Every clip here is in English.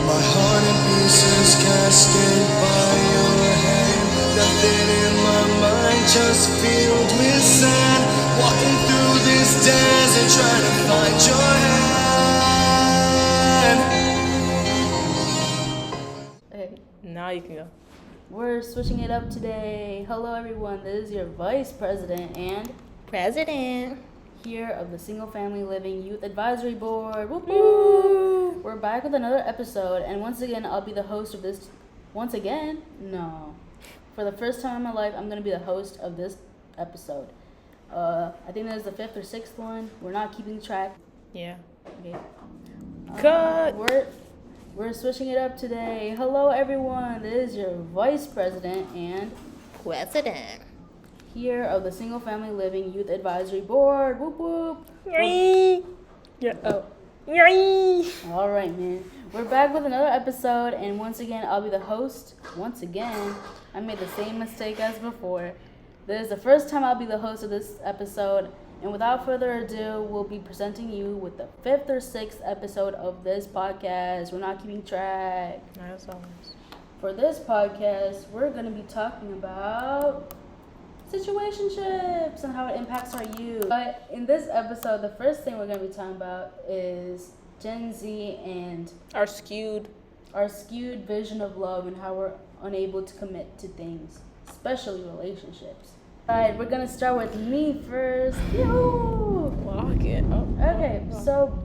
My heart in pieces casted by your hand. Nothing in my mind, just filled with sand. Walking through this desert, trying to find your hand. Okay, Now you can go. we're switching it up today. Hello, everyone. This is your Vice President and President. here of the Single Family Living Youth Advisory Board. Whoop, whoop. We're back with another episode, and once again, I'll be the host of this. Once again? No. For the first time in my life, I'm going to be the host of this episode. I think that is the 5th or 6th one. We're not keeping track. Yeah. Okay. Cut. We're switching it up today. Hello, everyone. This is your Vice President and President. here of the Single Family Living Youth Advisory Board. Whoop whoop. Yay. Yeah. Oh, Yay. all right, man. We're back with another episode, and once again, I'll be the host. Once again, I made the same mistake as before. This is the first time I'll be the host of this episode, and without further ado, we'll be presenting you with the 5th or 6th episode of this podcast. We're not keeping track. As always. For this podcast, we're going to be talking about situationships and how it impacts our youth. But in this episode, the first thing we're going to be talking about is Gen Z and Our skewed. our skewed vision of love and how we're unable to commit to things, especially relationships. Alright, we're going to start with me first. Yoo! Lock it. Oh. Okay, so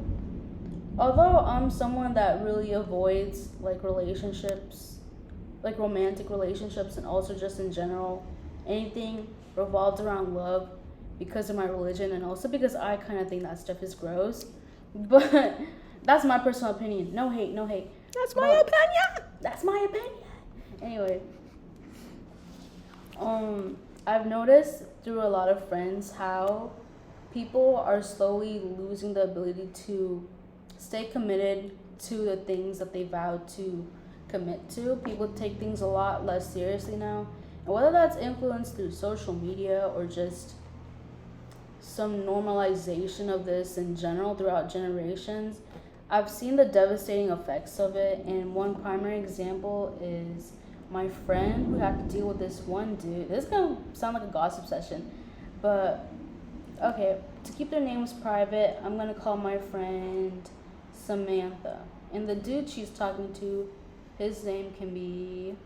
although I'm someone that really avoids like relationships, like romantic relationships, and also just in general, anything revolved around love because of my religion and also because I kind of think that stuff is gross. But that's my personal opinion. No hate, no hate. That's my But opinion. That's my opinion. Anyway, I've noticed through a lot of friends how people are slowly losing the ability to stay committed to the things that they vowed to commit to. People take things a lot less seriously now. And whether that's influenced through social media or just some normalization of this in general throughout generations, I've seen the devastating effects of it. And one primary example is my friend who had to deal with this one dude. This is going to sound like a gossip session, but okay, to keep their names private, I'm going to call my friend Samantha. And the dude she's talking to, his name can be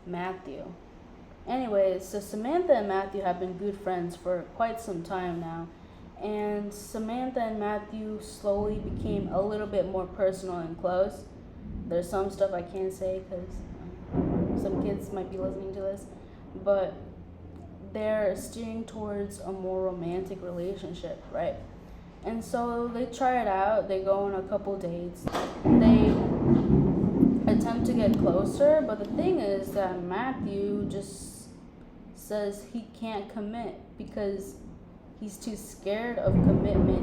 Matthew. Anyways, so Samantha and Matthew have been good friends for quite some time now. And Samantha and Matthew slowly became a little bit more personal and close. There's some stuff I can't say because some kids might be listening to this. But they're steering towards a more romantic relationship, right? And so they try it out. They go on a couple dates. They attempt to get closer, but the thing is that Matthew just says he can't commit because he's too scared of commitment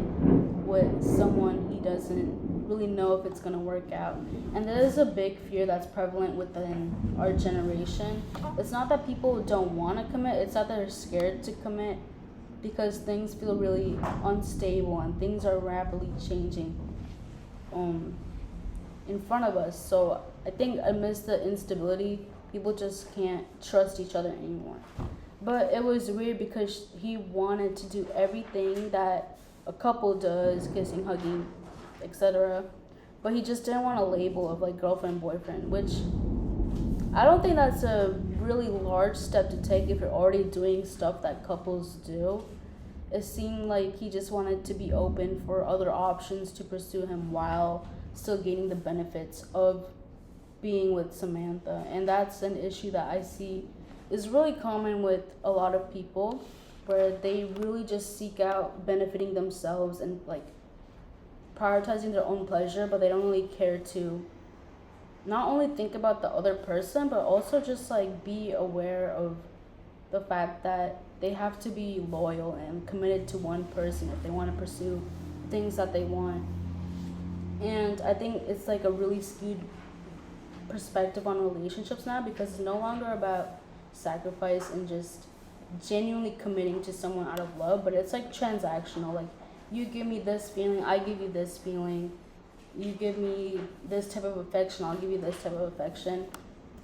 with someone he doesn't really know if it's going to work out. And there is a big fear that's prevalent within our generation. It's not that people don't want to commit, it's that they're scared to commit because things feel really unstable and things are rapidly changing in front of us. So I think amidst the instability, people just can't trust each other anymore. But it was weird because he wanted to do everything that a couple does, kissing, hugging, etc. But he just didn't want a label of like girlfriend, boyfriend, which I don't think that's a really large step to take if you're already doing stuff that couples do. It seemed like he just wanted to be open for other options to pursue him while still gaining the benefits of being with Samantha. And that's an issue that I see is really common with a lot of people, where they really just seek out benefiting themselves and like prioritizing their own pleasure, but they don't really care to not only think about the other person, but also just like be aware of the fact that they have to be loyal and committed to one person if they want to pursue things that they want. And I think it's like a really skewed perspective on relationships now, because it's no longer about sacrifice and just genuinely committing to someone out of love, but it's like transactional. Like, you give me this feeling, I give you this feeling, you give me this type of affection, I'll give you this type of affection.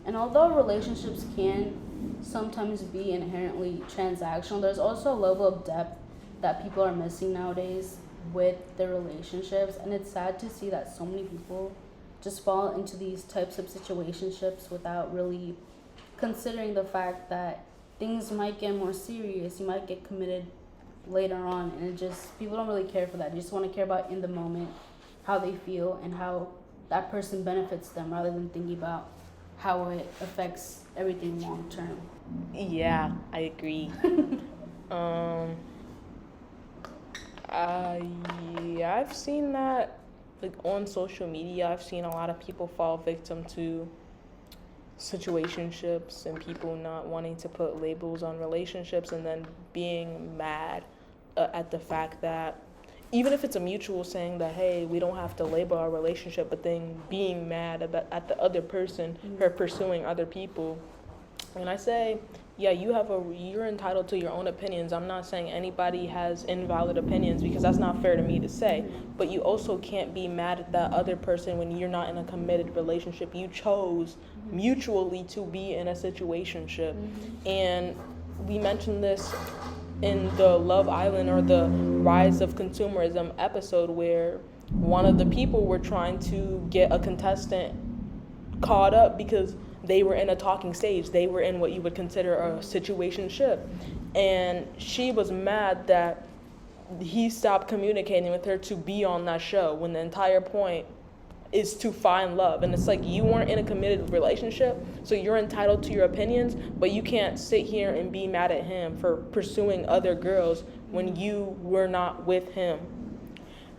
And although relationships can sometimes be inherently transactional, there's also a level of depth that people are missing nowadays with their relationships. And it's sad to see that so many people just fall into these types of situationships without really considering the fact that things might get more serious. You might get committed later on, and it just, people don't really care for that. They just want to care about in the moment how they feel and how that person benefits them, rather than thinking about how it affects everything long term. Yeah, I agree. I've seen that, like, on social media. I've seen a lot of people fall victim to situationships and people not wanting to put labels on relationships, and then being mad at the fact that even if it's a mutual saying that, hey, we don't have to label our relationship, but then being mad at the other person for pursuing other people. And I say, yeah, you're entitled to your own opinions. I'm not saying anybody has invalid opinions, because that's not fair to me to say. But you also can't be mad at that other person when you're not in a committed relationship. You chose mutually to be in a situationship. And we mentioned this in the Love Island, or the Rise of Consumerism episode, where one of the people were trying to get a contestant caught up because they were in a talking stage. They were in what you would consider a situationship. And she was mad that he stopped communicating with her to be on that show, when the entire point is to find love. And it's like, you weren't in a committed relationship, so you're entitled to your opinions, but you can't sit here and be mad at him for pursuing other girls when you were not with him.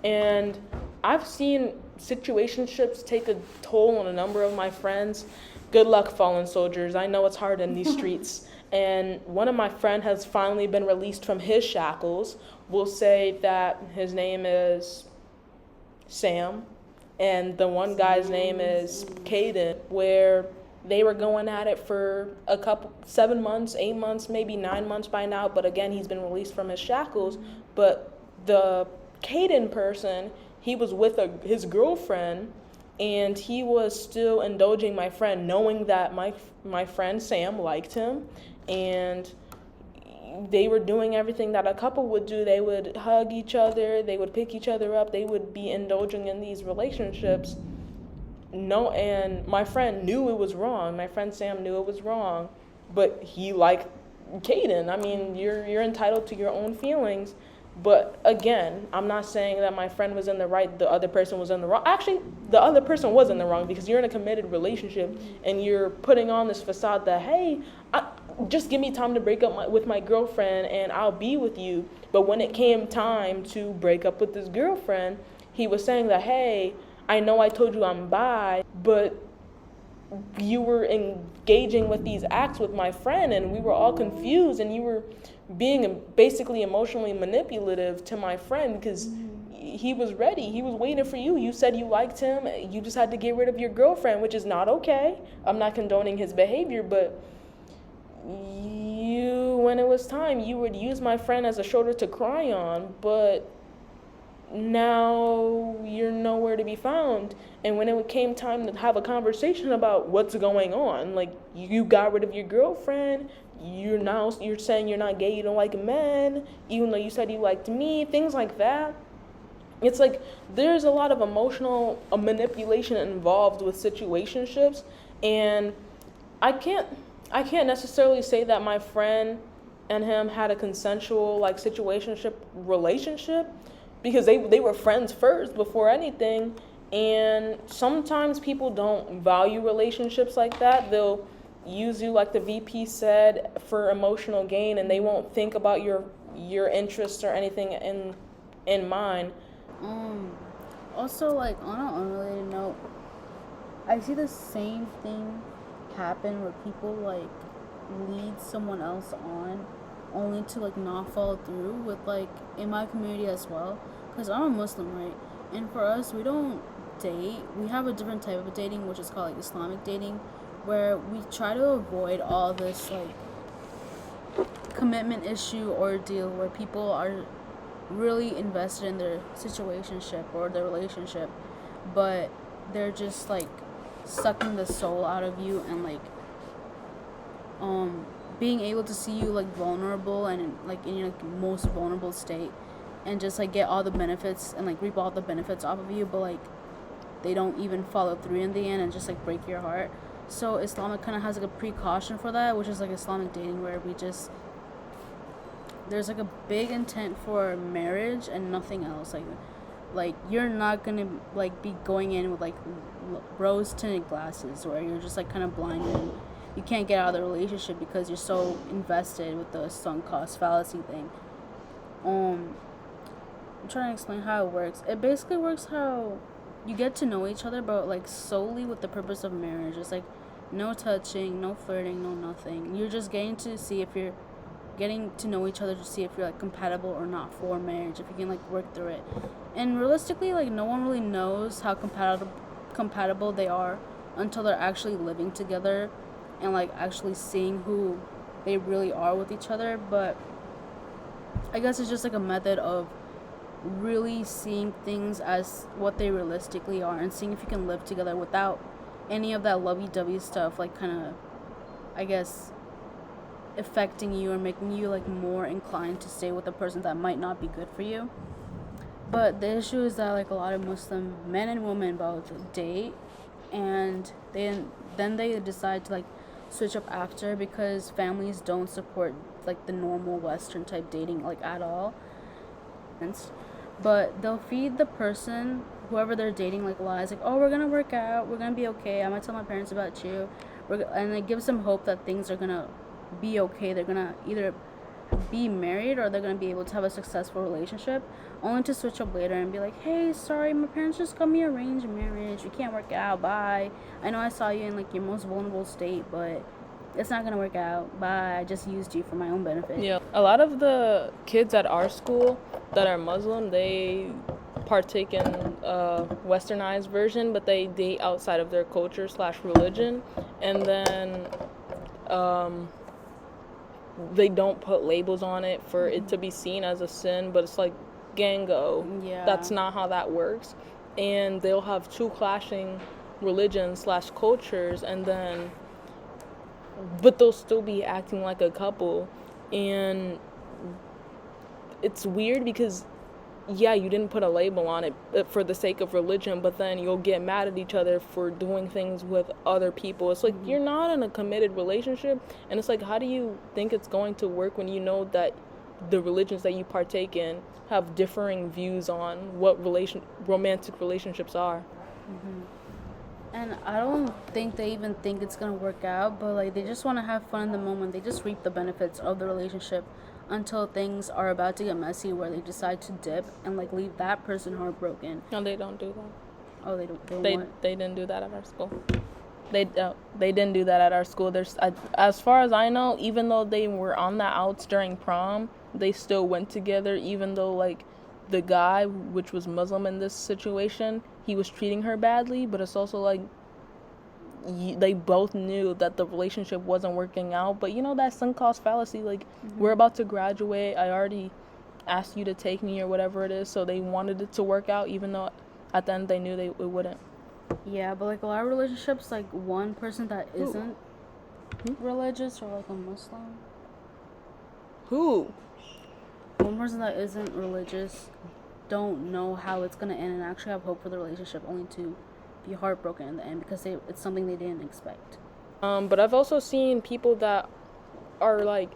And I've seen situationships take a toll on a number of my friends. Good luck, fallen soldiers. I know it's hard in these streets. And one of my friends has finally been released from his shackles. We'll say that his name is Sam, and the one guy's name is Caden, where they were going at it for 7 months, 8 months, maybe 9 months by now. But again, he's been released from his shackles. But the Caden person, he was with his girlfriend, and he was still indulging my friend, knowing that my friend Sam liked him, and they were doing everything that a couple would do. They would hug each other, they would pick each other up, they would be indulging in these relationships. No, and my friend knew it was wrong. My friend Sam knew it was wrong, but he liked Caden. I mean, you're entitled to your own feelings. But again, I'm not saying that my friend was in the right, the other person was in the wrong. Actually, the other person was in the wrong, because you're in a committed relationship and you're putting on this facade that, hey, just give me time to break up with my girlfriend and I'll be with you. But when it came time to break up with his girlfriend, he was saying that, hey, I know I told you I'm bi, but you were engaging with these acts with my friend, and we were all confused, and you were being basically emotionally manipulative to my friend, because he was ready. He was waiting for you. You said you liked him. You just had to get rid of your girlfriend, which is not okay. I'm not condoning his behavior, but when it was time, you would use my friend as a shoulder to cry on, but now you're nowhere to be found. And when it came time to have a conversation about what's going on, like, you got rid of your girlfriend, you're saying you're not gay, you don't like men, even though you said you liked me, things like that. It's like, there's a lot of emotional manipulation involved with situationships, and I can't necessarily say that my friend and him had a consensual, like, situationship relationship, because they were friends first before anything. And sometimes people don't value relationships like that. They'll use you, like the VP said, for emotional gain, and they won't think about your interests or anything in mind. Also, like, on an unrelated note, I see the same thing happen where people, like, lead someone else on only to, like, not follow through with, like, in my community as well, because I'm a Muslim, right? And for us, we don't date. We have a different type of dating, which is called, like, Islamic dating, where we try to avoid all this, like, commitment issue ordeal where people are really invested in their situationship or their relationship. but they're just like sucking the soul out of you and like being able to see you like vulnerable and like in your like, most vulnerable state and just like get all the benefits and like reap all the benefits off of you, but like they don't even follow through in the end and just like break your heart. So Islamic kind of has like a precaution for that, which is like Islamic dating, where we just there's like a big intent for marriage and nothing else. Like you're not gonna like be going in with like rose tinted glasses where you're just like kind of blinded and you can't get out of the relationship because you're so invested with the sunk cost fallacy thing. I'm trying to explain how it works. It basically works how you get to know each other, but like solely with the purpose of marriage. It's like no touching, no flirting, no nothing. You're just getting to know each other to see if you're like compatible or not for marriage, if you can like work through it. And realistically, like no one really knows how compatible they are until they're actually living together and like actually seeing who they really are with each other. But I guess it's just like a method of really seeing things as what they realistically are and seeing if you can live together without any of that lovey-dovey stuff, like kind of, I guess, affecting you or making you like more inclined to stay with a person that might not be good for you. But the issue is that like a lot of Muslim men and women both date and then they decide to like switch up after because families don't support like the normal Western type dating like at all. And but they'll feed the person, whoever they're dating, like lies, like, oh, we're gonna work out, we're gonna be okay, I'm gonna tell my parents about you, and it gives them hope that things are gonna be okay. They're gonna either be married or they're gonna be able to have a successful relationship, only to switch up later and be like, hey, sorry, my parents just got me arranged marriage, we can't work out, bye. I know I saw you in like your most vulnerable state, but it's not gonna work out, bye, I just used you for my own benefit. Yeah, a lot of the kids at our school that are Muslim, they partake in a westernized version, but they date outside of their culture / religion, and then they don't put labels on it for it to be seen as a sin, but it's like gango. Yeah. That's not how that works. And they'll have two clashing religions / cultures, and then but they'll still be acting like a couple. And it's weird because yeah, you didn't put a label on it for the sake of religion, but then you'll get mad at each other for doing things with other people. It's like you're not in a committed relationship, and it's like, how do you think it's going to work when you know that the religions that you partake in have differing views on what romantic relationships are? And I don't think they even think it's gonna work out, but like they just want to have fun in the moment. They just reap the benefits of the relationship until things are about to get messy, where they decide to dip and like leave that person heartbroken. No, they don't do that. Oh, they don't. They didn't do that at our school. They didn't do that at our school. As far as I know, even though they were on the outs during prom, they still went together. Even though like the guy, which was Muslim in this situation, he was treating her badly. But it's also like they both knew that the relationship wasn't working out. But you know that sunk cost fallacy. Like we're about to graduate. I already asked you to take me or whatever it is. So they wanted it to work out, even though at the end they knew it wouldn't. Yeah, but like a lot of relationships, like one person that isn't religious or like a Muslim. Who? One person that isn't religious don't know how it's gonna end and actually have hope for the relationship, only to be heartbroken in the end because it's something they didn't expect. But I've also seen people that are like,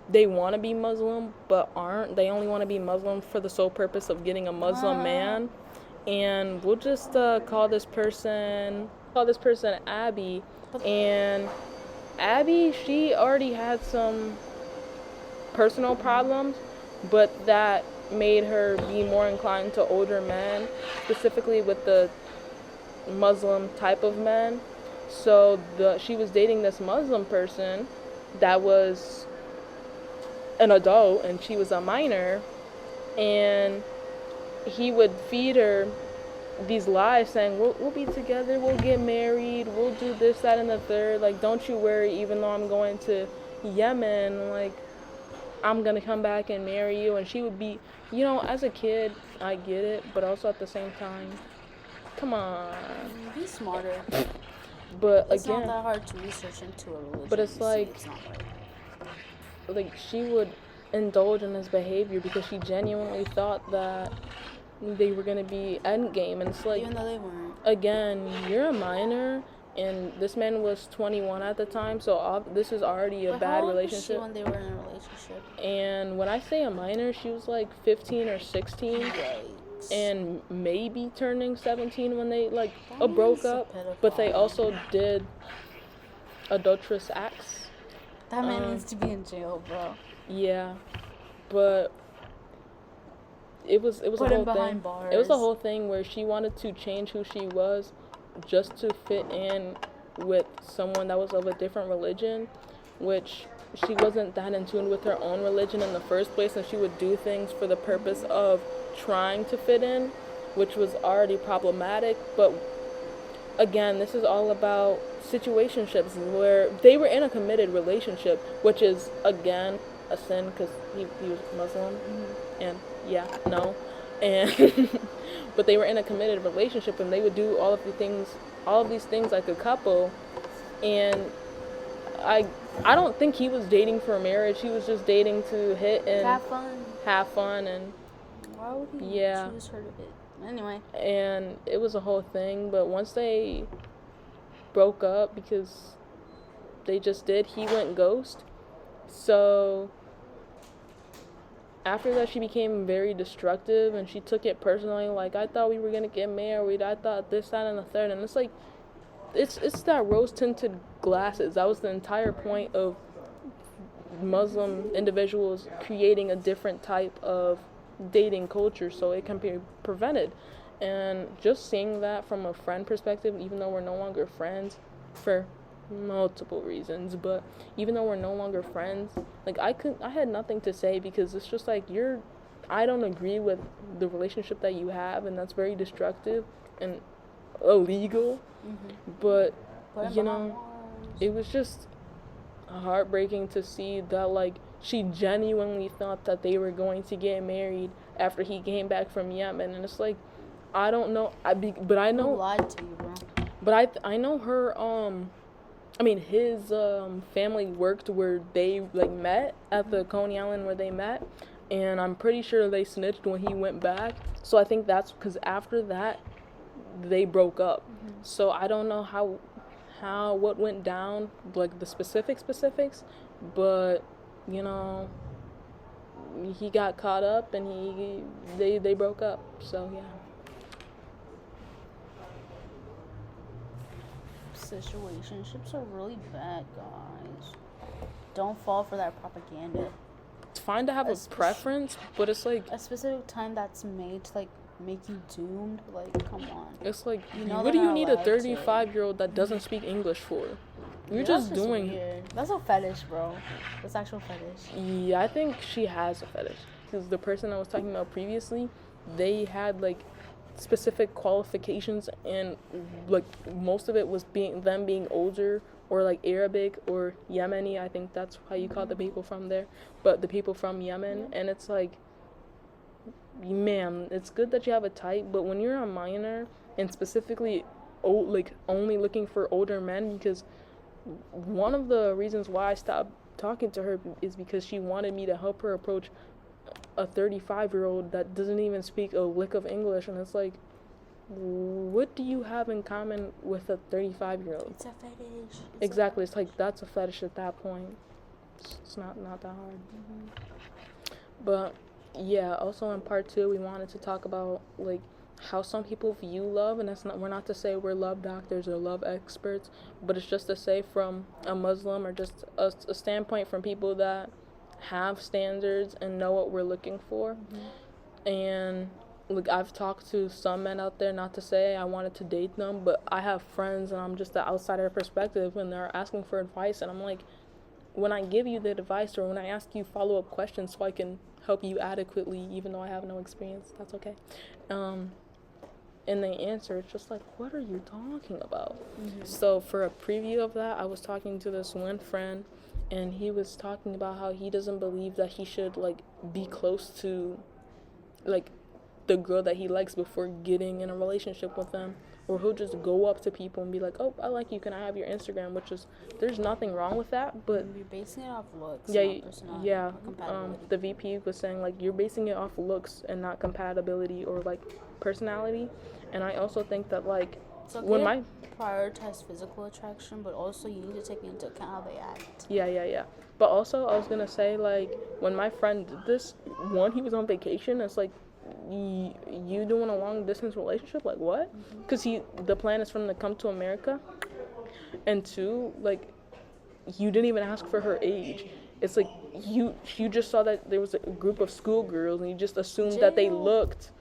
they want to be Muslim but aren't. They only want to be Muslim for the sole purpose of getting a Muslim man. And we'll just call this person Abby. And Abby, she already had some personal problems, but that made her be more inclined to older men, specifically with the Muslim type of men. So she was dating this Muslim person that was an adult and she was a minor, and he would feed her these lies saying, we'll be together, we'll get married, we'll do this, that, and the third, like, don't you worry, even though I'm going to Yemen, like, I'm gonna come back and marry you, and she would be, as a kid, I get it, but also at the same time, come on. Be smarter. But It's again, not that hard to research into a religion. but it's like, it's not right. like she would indulge in this behavior because she genuinely thought that they were gonna be endgame, and it's like, Even though they weren't. again, you're a minor, and this man was 21 at the time, so this is already a But bad how old was relationship. she when they were in a relationship? And when I say a minor, she was like 15 or 16. Yikes. And maybe turning 17 when they That broke man's a up, but they pedophile. also did adulterous acts. That man needs to be in jail, bro. Yeah, but it was a Put whole him thing. behind bars. It was a whole thing where she wanted to change who she was just to fit in with someone that was of a different religion, which she wasn't that in tune with her own religion in the first place, and she would do things for the purpose of trying to fit in, which was already problematic. But again, this is all about situationships, where they were in a committed relationship, which is, again, a sin because he was Muslim. And and but they were in a committed relationship, and they would do all of these things like a couple. And I don't think he was dating for marriage. He was just dating to hit and have fun. And why would he choose her to hit? Anyway. And it was a whole thing. But once they broke up, because they just did, he went ghost. So after that, she became very destructive, and she took it personally. Like, I thought we were gonna get married. I thought this, that, and the third. And it's like, it's that rose-tinted glasses. That was the entire point of Muslim individuals creating a different type of dating culture so it can be prevented. And just seeing that from a friend perspective, even though we're no longer friends for multiple reasons, but even though we're no longer friends, like, I had nothing to say, because it's just like, I don't agree with the relationship that you have, and that's very destructive and illegal. But it was just heartbreaking to see that, like, she genuinely thought that they were going to get married after he came back from Yemen. And it's like, I don't know, but I know, who lied to you, bro? But I know her, his family worked where they, like, met at the Coney Island where they met, and I'm pretty sure they snitched when he went back. So I think that's because after that they broke up. So I don't know what went down, like the specifics, but he got caught up, and they broke up. So yeah. Situationships are really bad, guys. Don't fall for that propaganda. It's fine to have a preference, but it's like a specific time that's made to, like, make you doomed. Like, come on. It's like, what do you need a 35-year-old that doesn't speak English for? You're just doing weird. That's a fetish, bro. That's actual fetish. Yeah, I think she has a fetish, because the person I was talking about previously, they had, like, specific qualifications, and, like, most of it was them being older, or, like, Arabic or Yemeni. I think that's how you call the people from there, but the people from Yemen. And it's like, ma'am, it's good that you have a type, but when you're a minor, and specifically only looking for older men, because one of the reasons why I stopped talking to her is because she wanted me to help her approach a 35-year-old that doesn't even speak a lick of English. And it's like, what do you have in common with a 35-year-old? It's a fetish. Exactly. It's like, that's a fetish at that point. It's not that hard. But yeah, also in part 2, we wanted to talk about, like, how some people view love, and we're not to say we're love doctors or love experts, but it's just to say from a Muslim, or just a standpoint from people that have standards and know what we're looking for. And, like, I've talked to some men out there, not to say I wanted to date them, but I have friends, and I'm just the outsider perspective, and they're asking for advice, and I'm like, when I give you the advice, or when I ask you follow-up questions so I can help you adequately, even though I have no experience, that's okay. and they answer, it's just like, what are you talking about? So for a preview of that, I was talking to this one friend, and he was talking about how he doesn't believe that he should like be close to like the girl that he likes before getting in a relationship with them, or he'll just go up to people and be like, oh, I like you, can I have your Instagram? Which is, there's nothing wrong with that, but You're basing it off looks, yeah, not personality, yeah. or compatibility. The VP was saying like you're basing it off looks and not compatibility or like personality, and I also think that like It's okay when to my prioritize physical attraction, but also you need to take into account how they act. yeah. But also I was gonna say like when my friend did this, one, he was on vacation. It's like you doing a long distance relationship, like what? Because the plan is for him to come to America, and two, like you didn't even ask for her age. It's like you just saw that there was a group of schoolgirls and you just assumed that they looked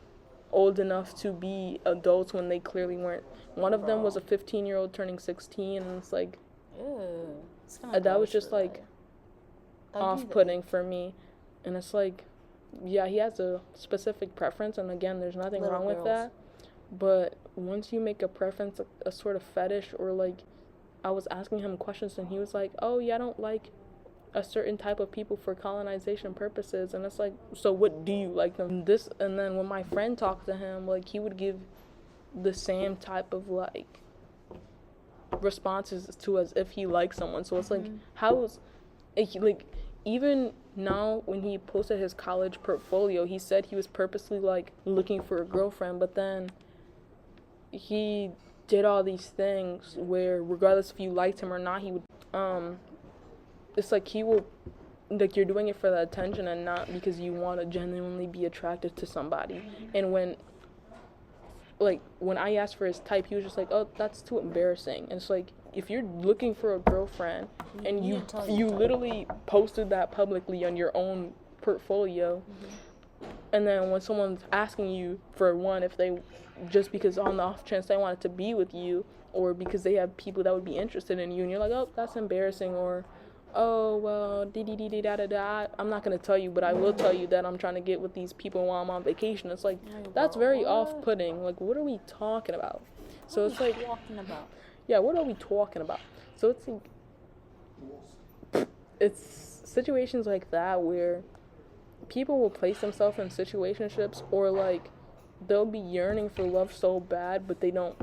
old enough to be adults when they clearly weren't. One of them was a 15-year-old turning 16, and it's like, Ew, it's kinda that was gross just for like that. off-putting for me. And it's like, yeah, he has a specific preference, and again, there's nothing Little wrong with girls. that. But once you make a preference a sort of fetish, or like, I was asking him questions and he was like, oh yeah, I don't like a certain type of people for colonization purposes. And it's like, so what do you like them? And then when my friend talked to him, like he would give the same type of like responses to as if he liked someone. So it's like, how is like, even now when he posted his college portfolio, he said he was purposely like looking for a girlfriend, but then he did all these things where regardless if you liked him or not, he would it's like he will, like, you're doing it for the attention and not because you want to genuinely be attracted to somebody. And when I asked for his type, he was just like, oh, that's too embarrassing. And it's like, if you're looking for a girlfriend and you literally posted that publicly on your own portfolio, and then when someone's asking you for one, if they just because on the off chance they wanted to be with you, or because they have people that would be interested in you, and you're like, oh, that's embarrassing, or oh, well, da-da-da-da-da, I'm not going to tell you, but I will tell you that I'm trying to get with these people while I'm on vacation. It's like, that's very off-putting. Like, what are we talking about? So it's like, yeah, what are we talking about? So it's like, it's situations like that where people will place themselves in situationships, or like, they'll be yearning for love so bad, but they don't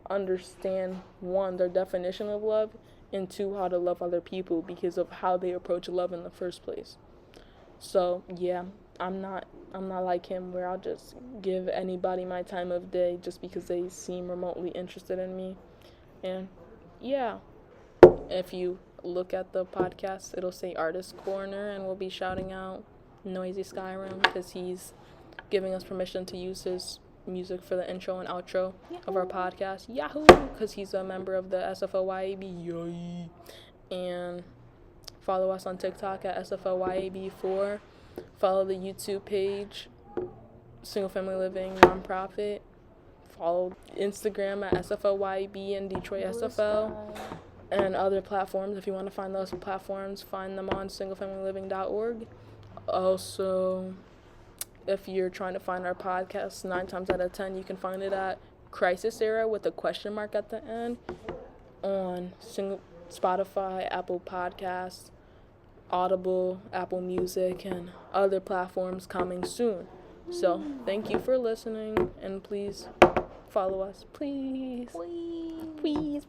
understand, one, their definition of love, and two, how to love other people because of how they approach love in the first place. So yeah, I'm not like him where I'll just give anybody my time of day just because they seem remotely interested in me. And yeah, if you look at the podcast, it'll say Artist Corner, and we'll be shouting out Noisy Skyrim because he's giving us permission to use his music for the intro and outro of our podcast. Yahoo! Because he's a member of the SFOYAB. Yay! And follow us on TikTok at SFOYAB4. Follow the YouTube page, Single Family Living Nonprofit. Follow Instagram at SFOYAB and Detroit SFL. And other platforms. If you want to find those platforms, find them on singlefamilyliving.org. Also, if you're trying to find our podcast, 9 times out of 10, you can find it at Crisis Era with a question mark at the end on Spotify, Apple Podcasts, Audible, Apple Music, and other platforms coming soon. So, thank you for listening, and please follow us. Please. Please.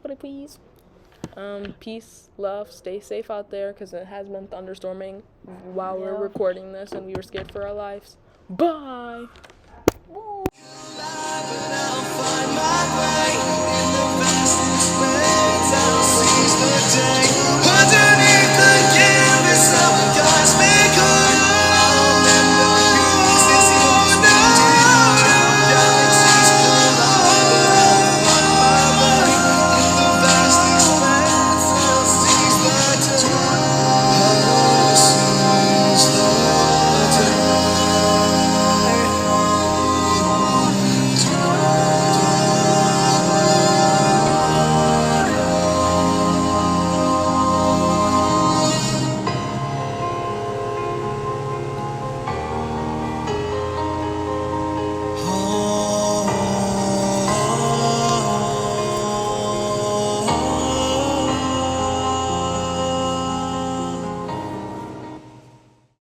Peace, love, stay safe out there because it has been thunderstorming while we're recording this and we were scared for our lives. Bye! I'll seize the day.